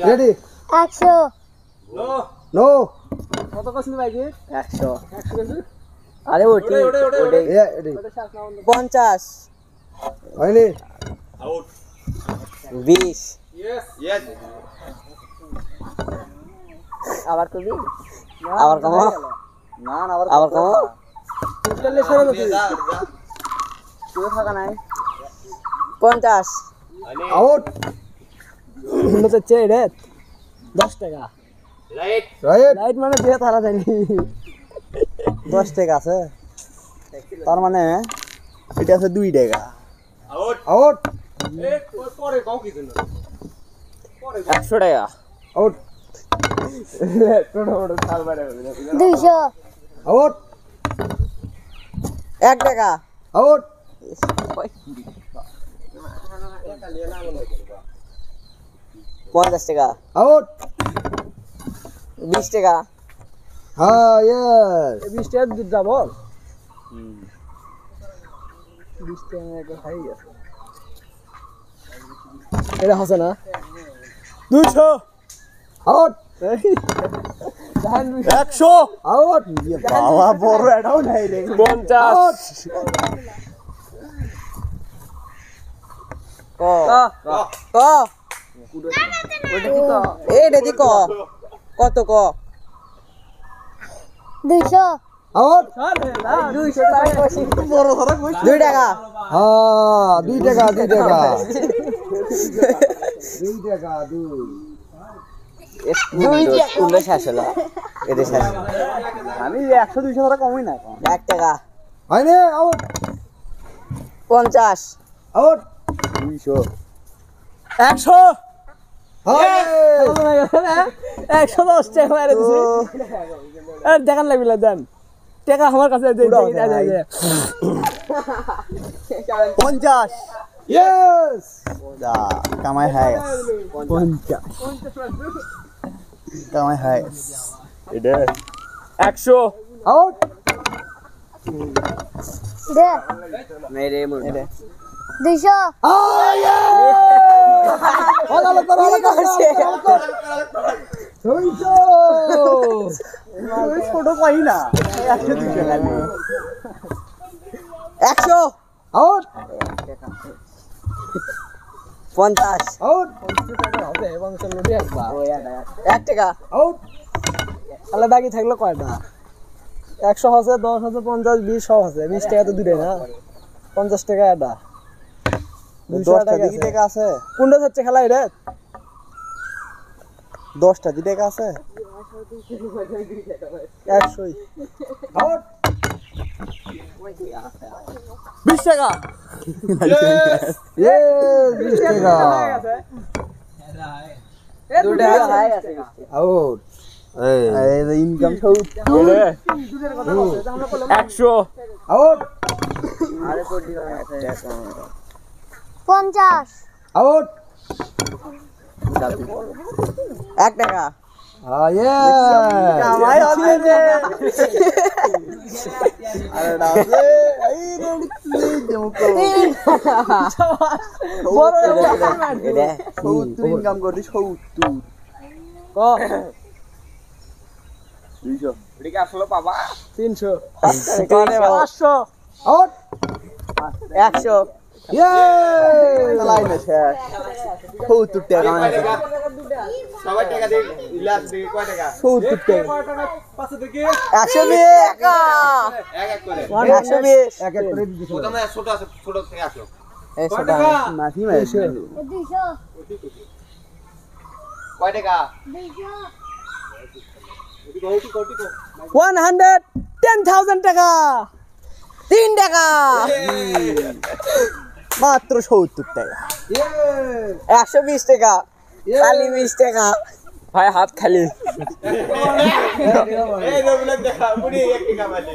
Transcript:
ready 100 no কত কইছিস ভাই 100 100 আরে ওটি রেডি 50 হয়নি আউট 20 ইয়েস আবার কবি আবার কম না না আবার কম চলে সরে যা যা তুই থাকা নাই 50 আউট মনে হচ্ছে রে 10 টাকা রাইট রাইট লাইট মানে দিয়ে তারা জানি 10 টাকা আছে তার মানে এটা আছে 2 টাকা আউট আউট এ পরে কাও কি দিন 100 টাকা আউট ছোট ছোট খাল বাইরে 200 আউট 1 টাকা আউট 50 টাকা আউট 20 টাকা হ্যাঁ ইয়েস 20 টাকা দুধ যাবো 20 টাকা একটা খাই গেছে এটা হচ্ছে না 200 আউট 100 আউট বাবা বড় এটাও নাই রে 50 ক ক ওটা কি এই দেখি ক কত ক 200 আউট আরে না 200 টাকা কইছি বড় ধরা কইছি 2 টাকা হ্যাঁ 2 টাকা 2 টাকা 2 টাকা 2 স্কুলে শেষ হলো এদের শেষ আমি 100 200 টাকা কমই না 1 টাকা হয়নি আউট 50 আউট 200 100 হ্যাঁ 110 টাকা মেরে দিছি আর দেখান লাগবিলা দেন টাকা আমার কাছে দে 50 ইয়েস যা কামাই হাই 50 কামাই হাই এটা 100 আউট দে মেরে মুড়ে 200 হলো ছোট পাই না 100 আউট 50 আউট 1 টাকা আউট তাহলে বাকি থাকলো কয়টা 100 আছে 10 আছে 50 20 সব আছে 20 টাকা তো দুটাই না 50 টাকা এটা 10 টা দিকে টাকা আছে কোনটা হচ্ছে খেলা রে 10 টা দিকে টাকা আছে 100 আউট 20 টাকা ইয়েস 20 টাকা দুটা হাই আছে আউট এই ইনকাম সব 100 আউট আরে কোটি আছে 50 আউট 1 টাকা হ্যাঁ ইয়েস কামাই হবে রে আরে ডাবে এই রে জমকো বড় এটা 70 ইনকাম করতে 70 ক 200 এদিকে আসলে পাবা 300 500 আউট 100 ইয়েস লাইন আছে 70 টাকা সবাই টাকা দে ইলাস দে কয় টাকা 70 টাকা কয় টাকা পাশে থেকে 120 টাকা এক এক করে 120 এক এক করে দিছি প্রথমে ছোট আছে ছোট থেকে আসলো এই কয় সেটা টাকা মাফি মাইছে 200 কয় টাকা 110,000 টাকা 3 টাকা মাত্র 70 টাকা ইয়েস 120 টাকা খালি 20 টাকা ভাই হাত খালি এই রবিবার দেখা পুরি 1 টাকা পাইলে